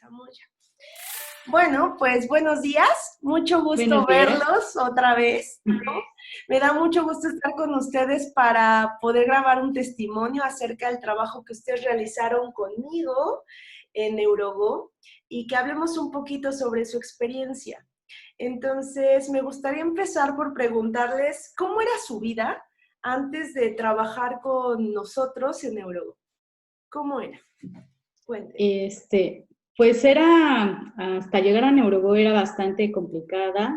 Comenzamos ya. Bueno, pues buenos días, mucho gusto Buenos días. verlos otra vez, ¿no? Me da mucho gusto estar con ustedes para poder grabar un testimonio acerca del trabajo que ustedes realizaron conmigo en Neurogo y que hablemos un poquito sobre su experiencia. Entonces, me gustaría empezar por preguntarles cómo era su vida antes de trabajar con nosotros en Neurogo. ¿Cómo era? Cuéntenme. Pues hasta llegar a Neurogo era bastante complicada.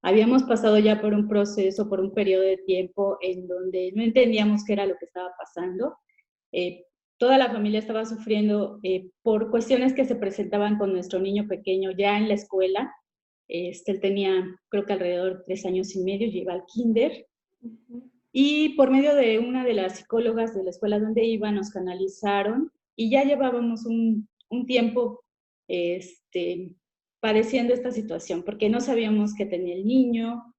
Habíamos pasado ya por un proceso, por un periodo de tiempo en donde no entendíamos qué era lo que estaba pasando. Toda la familia estaba sufriendo por cuestiones que se presentaban con nuestro niño pequeño ya en la escuela. Él tenía, creo que alrededor de 3 años y medio, iba al kinder. Y por medio de una de las psicólogas de la escuela donde iba, nos canalizaron y ya llevábamos un tiempo padeciendo esta situación, porque no sabíamos qué tenía el niño,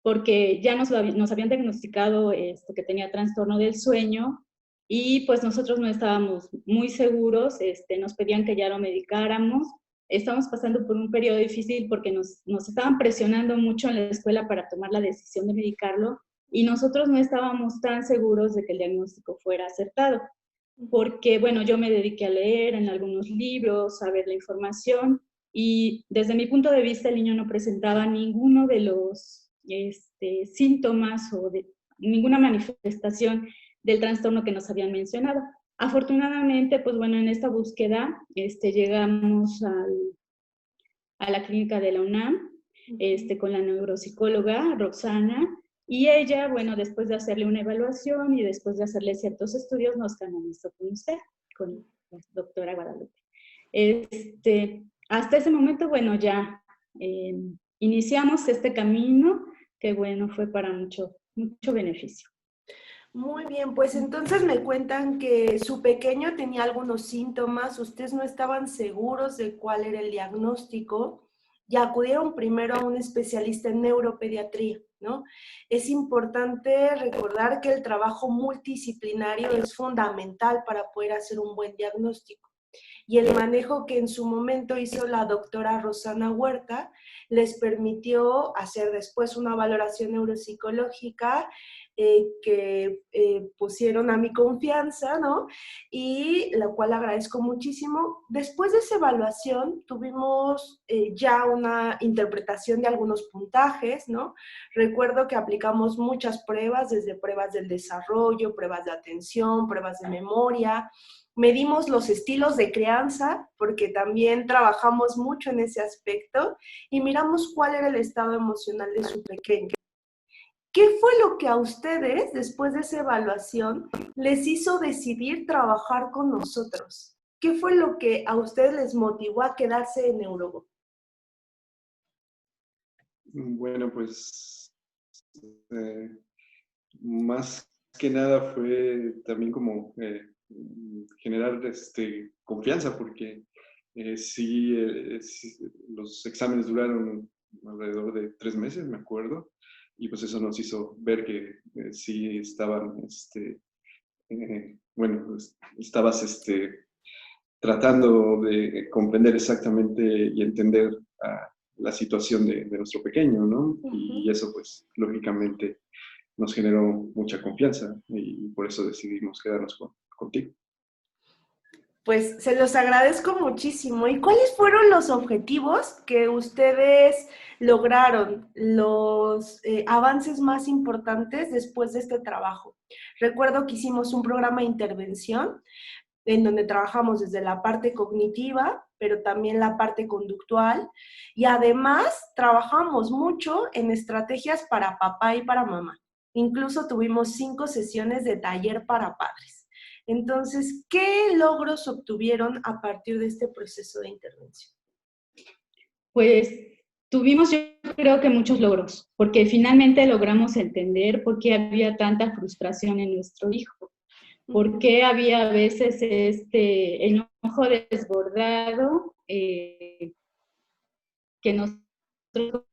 porque ya nos habían diagnosticado que tenía trastorno del sueño y pues nosotros no estábamos muy seguros, nos pedían que ya lo medicáramos. Estamos pasando por un periodo difícil porque nos estaban presionando mucho en la escuela para tomar la decisión de medicarlo y nosotros no estábamos tan seguros de que el diagnóstico fuera acertado. Porque, bueno, yo me dediqué a leer en algunos libros, a ver la información, y desde mi punto de vista el niño no presentaba ninguno de los síntomas o de ninguna manifestación del trastorno que nos habían mencionado. Afortunadamente, pues bueno, en esta búsqueda llegamos a la clínica de la UNAM, con la neuropsicóloga Roxana, y ella, bueno, después de hacerle una evaluación y después de hacerle ciertos estudios, nos canalizó con usted, con la doctora Guadalupe. Hasta ese momento, bueno, ya iniciamos este camino que, bueno, fue para mucho beneficio. Muy bien, pues entonces me cuentan que su pequeño tenía algunos síntomas, ustedes no estaban seguros de cuál era el diagnóstico y acudieron primero a un especialista en neuropediatría, ¿no? Es importante recordar que el trabajo multidisciplinario es fundamental para poder hacer un buen diagnóstico. Y el manejo que en su momento hizo la doctora Rosana Huerta les permitió hacer después una valoración neuropsicológica que pusieron a mi confianza, ¿no? Y la cual agradezco muchísimo. Después de esa evaluación tuvimos ya una interpretación de algunos puntajes, ¿no? Recuerdo que aplicamos muchas pruebas, desde pruebas del desarrollo, pruebas de atención, pruebas de memoria. Medimos los estilos de crianza, porque también trabajamos mucho en ese aspecto, y miramos cuál era el estado emocional de su pequeño. ¿Qué fue lo que a ustedes, después de esa evaluación, les hizo decidir trabajar con nosotros? ¿Qué fue lo que a ustedes les motivó a quedarse en Neurogo? Bueno, pues más que nada fue también como generar confianza, porque sí, los exámenes duraron alrededor de 3 meses, me acuerdo, y pues eso nos hizo ver que sí estaban, bueno, pues, estabas tratando de comprender exactamente y entender la situación de nuestro pequeño, ¿no? Y eso pues lógicamente nos generó mucha confianza y por eso decidimos quedarnos contigo. Pues se los agradezco muchísimo. ¿Y cuáles fueron los objetivos que ustedes lograron, los avances más importantes después de este trabajo? Recuerdo que hicimos un programa de intervención en donde trabajamos desde la parte cognitiva, pero también la parte conductual, y además trabajamos mucho en estrategias para papá y para mamá. Incluso tuvimos 5 sesiones de taller para padres. Entonces, ¿qué logros obtuvieron a partir de este proceso de intervención? Pues tuvimos, yo creo que muchos logros, porque finalmente logramos entender por qué había tanta frustración en nuestro hijo, por qué había a veces este enojo desbordado que nosotros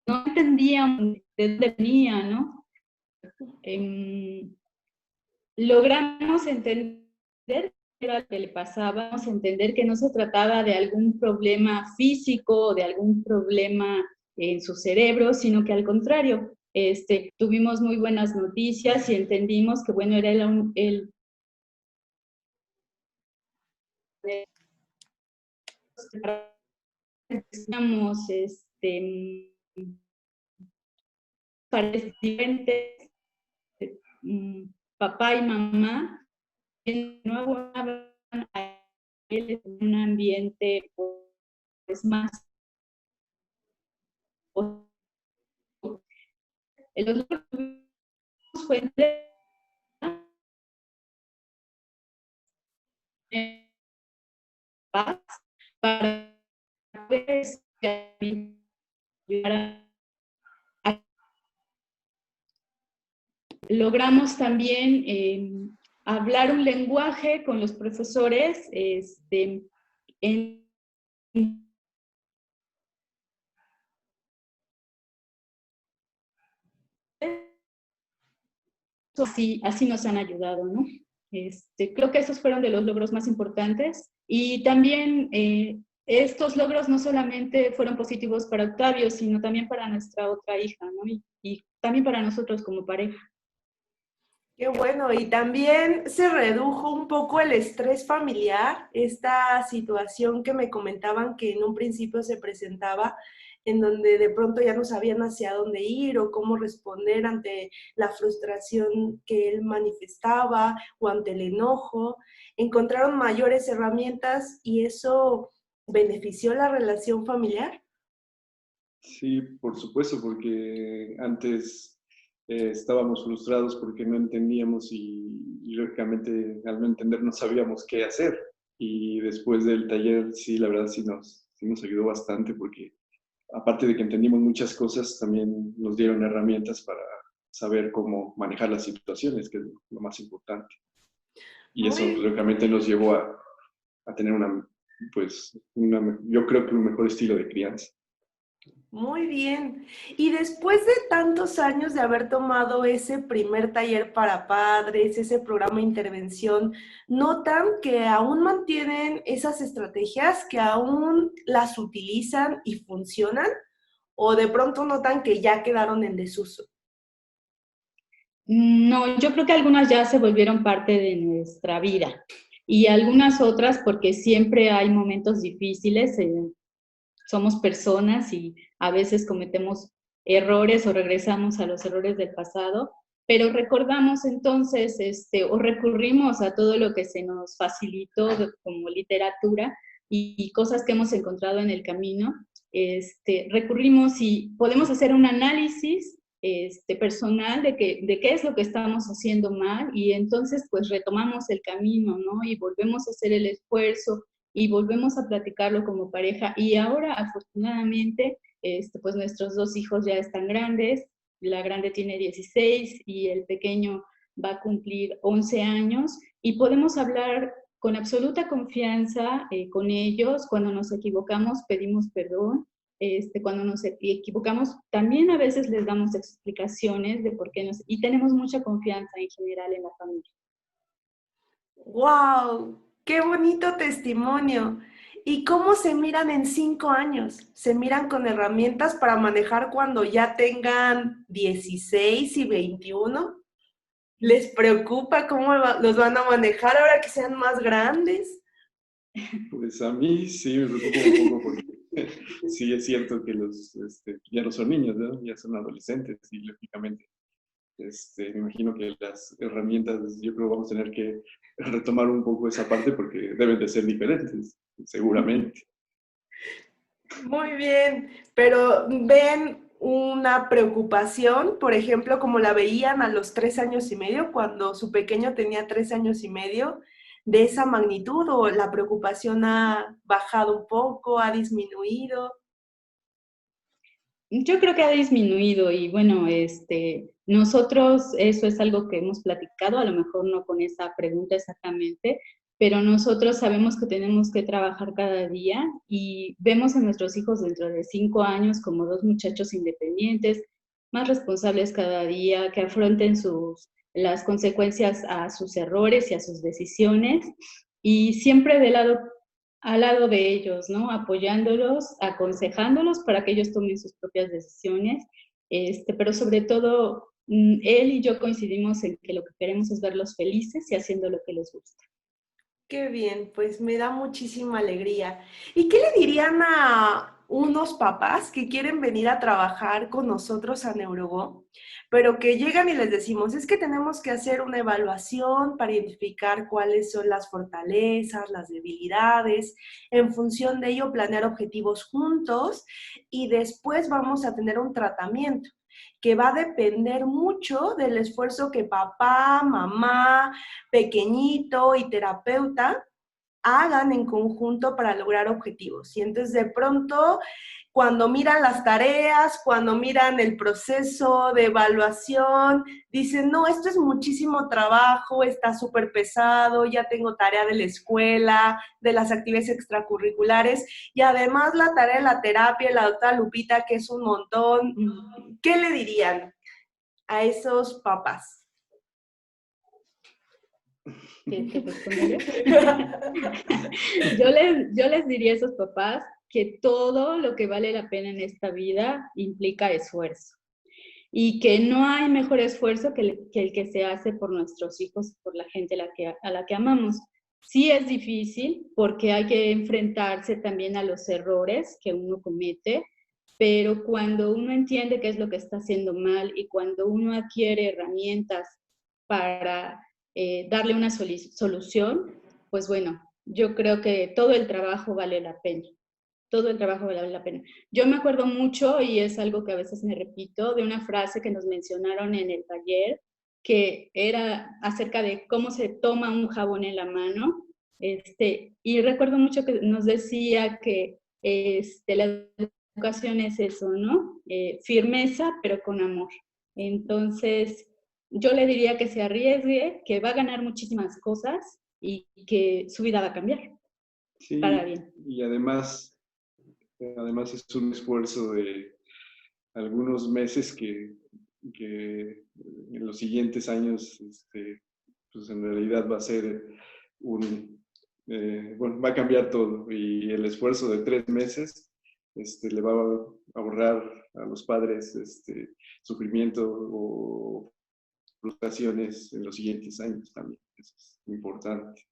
no entendíamos de dónde venía, ¿no? Logramos entender era lo que le pasaba, vamos a entender que no se trataba de algún problema físico o de algún problema en su cerebro, sino que al contrario, tuvimos muy buenas noticias y entendimos que, bueno, era el para diferentes, papá y mamá, de nuevo a él en un ambiente pues más. El dolor fue paz para ver si logramos también hablar un lenguaje con los profesores así nos han ayudado, ¿no? Creo que esos fueron de los logros más importantes y también estos logros no solamente fueron positivos para Octavio, sino también para nuestra otra hija, ¿no? Y también para nosotros como pareja. Qué bueno, y también se redujo un poco el estrés familiar, esta situación que me comentaban que en un principio se presentaba, en donde de pronto ya no sabían hacia dónde ir o cómo responder ante la frustración que él manifestaba o ante el enojo. Encontraron mayores herramientas y eso benefició la relación familiar. Sí, por supuesto, porque antes estábamos frustrados porque no entendíamos y lógicamente al no entender no sabíamos qué hacer. Y después del taller, sí, la verdad sí nos ayudó bastante porque aparte de que entendimos muchas cosas, también nos dieron herramientas para saber cómo manejar las situaciones, que es lo más importante. Y eso lógicamente nos llevó a tener yo creo que un mejor estilo de crianza. Muy bien. Y después de tantos años de haber tomado ese primer taller para padres, ese programa de intervención, ¿notan que aún mantienen esas estrategias, que aún las utilizan y funcionan? ¿O de pronto notan que ya quedaron en desuso? No, yo creo que algunas ya se volvieron parte de nuestra vida y algunas otras porque siempre hay momentos difíciles, somos personas y a veces cometemos errores o regresamos a los errores del pasado, pero recordamos entonces o recurrimos a todo lo que se nos facilitó como literatura y cosas que hemos encontrado en el camino. Recurrimos y podemos hacer un análisis personal de qué es lo que estamos haciendo mal y entonces pues retomamos el camino, ¿no? Y volvemos a hacer el esfuerzo y volvemos a platicarlo como pareja. Y ahora, afortunadamente, pues nuestros dos hijos ya están grandes, la grande tiene 16 y el pequeño va a cumplir 11 años y podemos hablar con absoluta confianza con ellos. Cuando nos equivocamos pedimos perdón, cuando nos equivocamos también a veces les damos explicaciones de por qué y tenemos mucha confianza en general en la familia. ¡Wow! ¡Qué bonito testimonio! ¿Y cómo se miran en 5 años? ¿Se miran con herramientas para manejar cuando ya tengan 16 y 21? ¿Les preocupa cómo los van a manejar ahora que sean más grandes? Pues a mí sí me preocupa un poco porque sí es cierto que ya no son niños, ¿no? Ya son adolescentes y lógicamente me imagino que las herramientas, yo creo vamos a tener que retomar un poco esa parte porque deben de ser diferentes, seguramente. Muy bien, pero ¿ven una preocupación, por ejemplo, como la veían a los 3 años y medio, cuando su pequeño tenía 3 años y medio, de esa magnitud, o la preocupación ha bajado un poco, ha disminuido? Yo creo que ha disminuido y bueno, nosotros eso es algo que hemos platicado, a lo mejor no con esa pregunta exactamente, pero nosotros sabemos que tenemos que trabajar cada día y vemos a nuestros hijos dentro de 5 años como dos muchachos independientes, más responsables cada día, que afronten las consecuencias a sus errores y a sus decisiones. y siempre al lado de ellos, ¿no? Apoyándolos, aconsejándolos para que ellos tomen sus propias decisiones, pero sobre todo él y yo coincidimos en que lo que queremos es verlos felices y haciendo lo que les gusta. Qué bien, pues me da muchísima alegría. ¿Y qué le dirían a unos papás que quieren venir a trabajar con nosotros a Neurogo, pero que llegan y les decimos, es que tenemos que hacer una evaluación para identificar cuáles son las fortalezas, las debilidades, en función de ello planear objetivos juntos y después vamos a tener un tratamiento que va a depender mucho del esfuerzo que papá, mamá, pequeñito y terapeuta hagan en conjunto para lograr objetivos? Y entonces de pronto, cuando miran las tareas, cuando miran el proceso de evaluación, dicen, no, esto es muchísimo trabajo, está súper pesado, ya tengo tarea de la escuela, de las actividades extracurriculares, y además la tarea de la terapia, la doctora Lupita, que es un montón. ¿Qué le dirían a esos papás? ¿Te responderé? Yo les diría a esos papás que todo lo que vale la pena en esta vida implica esfuerzo y que no hay mejor esfuerzo que el que se hace por nuestros hijos, por la gente a la que amamos. Sí es difícil porque hay que enfrentarse también a los errores que uno comete, pero cuando uno entiende qué es lo que está haciendo mal y cuando uno adquiere herramientas para darle una solución, pues bueno, yo creo que todo el trabajo vale la pena. Todo el trabajo vale la pena. Yo me acuerdo mucho, y es algo que a veces me repito, de una frase que nos mencionaron en el taller, que era acerca de cómo se toma un jabón en la mano, y recuerdo mucho que nos decía que la educación es eso, ¿no? Firmeza, pero con amor. Entonces, yo le diría que se arriesgue, que va a ganar muchísimas cosas y que su vida va a cambiar. Sí, para bien. Y además es un esfuerzo de algunos meses que en los siguientes años, pues en realidad va a ser va a cambiar todo, y el esfuerzo de 3 meses le va a ahorrar a los padres sufrimiento o frustraciones en los siguientes años también. Eso es importante.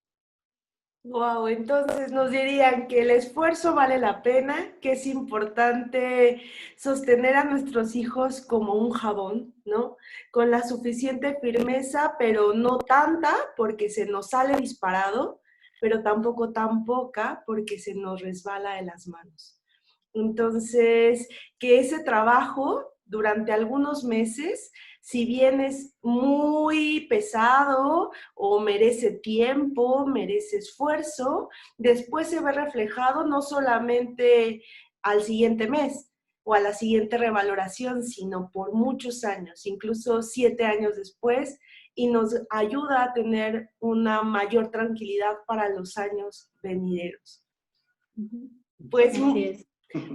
Wow, entonces nos dirían que el esfuerzo vale la pena, que es importante sostener a nuestros hijos como un jabón, ¿no? Con la suficiente firmeza, pero no tanta porque se nos sale disparado, pero tampoco tan poca porque se nos resbala de las manos. Entonces, que ese trabajo durante algunos meses, si bien es muy pesado o merece tiempo, merece esfuerzo, después se ve reflejado no solamente al siguiente mes o a la siguiente revaloración, sino por muchos años, incluso 7 años después, y nos ayuda a tener una mayor tranquilidad para los años venideros. Pues Así es.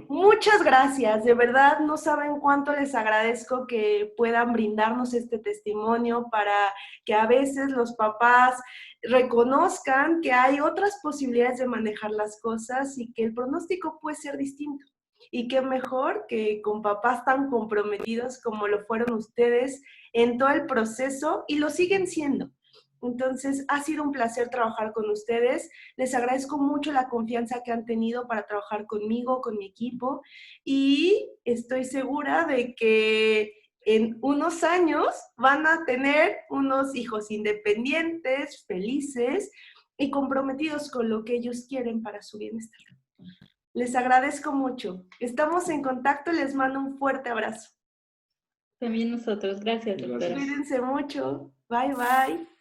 Muchas gracias, de verdad no saben cuánto les agradezco que puedan brindarnos este testimonio para que a veces los papás reconozcan que hay otras posibilidades de manejar las cosas y que el pronóstico puede ser distinto. Y qué mejor que con papás tan comprometidos como lo fueron ustedes en todo el proceso y lo siguen siendo. Entonces, ha sido un placer trabajar con ustedes. Les agradezco mucho la confianza que han tenido para trabajar conmigo, con mi equipo, y estoy segura de que en unos años van a tener unos hijos independientes, felices y comprometidos con lo que ellos quieren para su bienestar. Les agradezco mucho. Estamos en contacto. Les mando un fuerte abrazo. También nosotros. Gracias, doctora. Cuídense mucho. Bye, bye.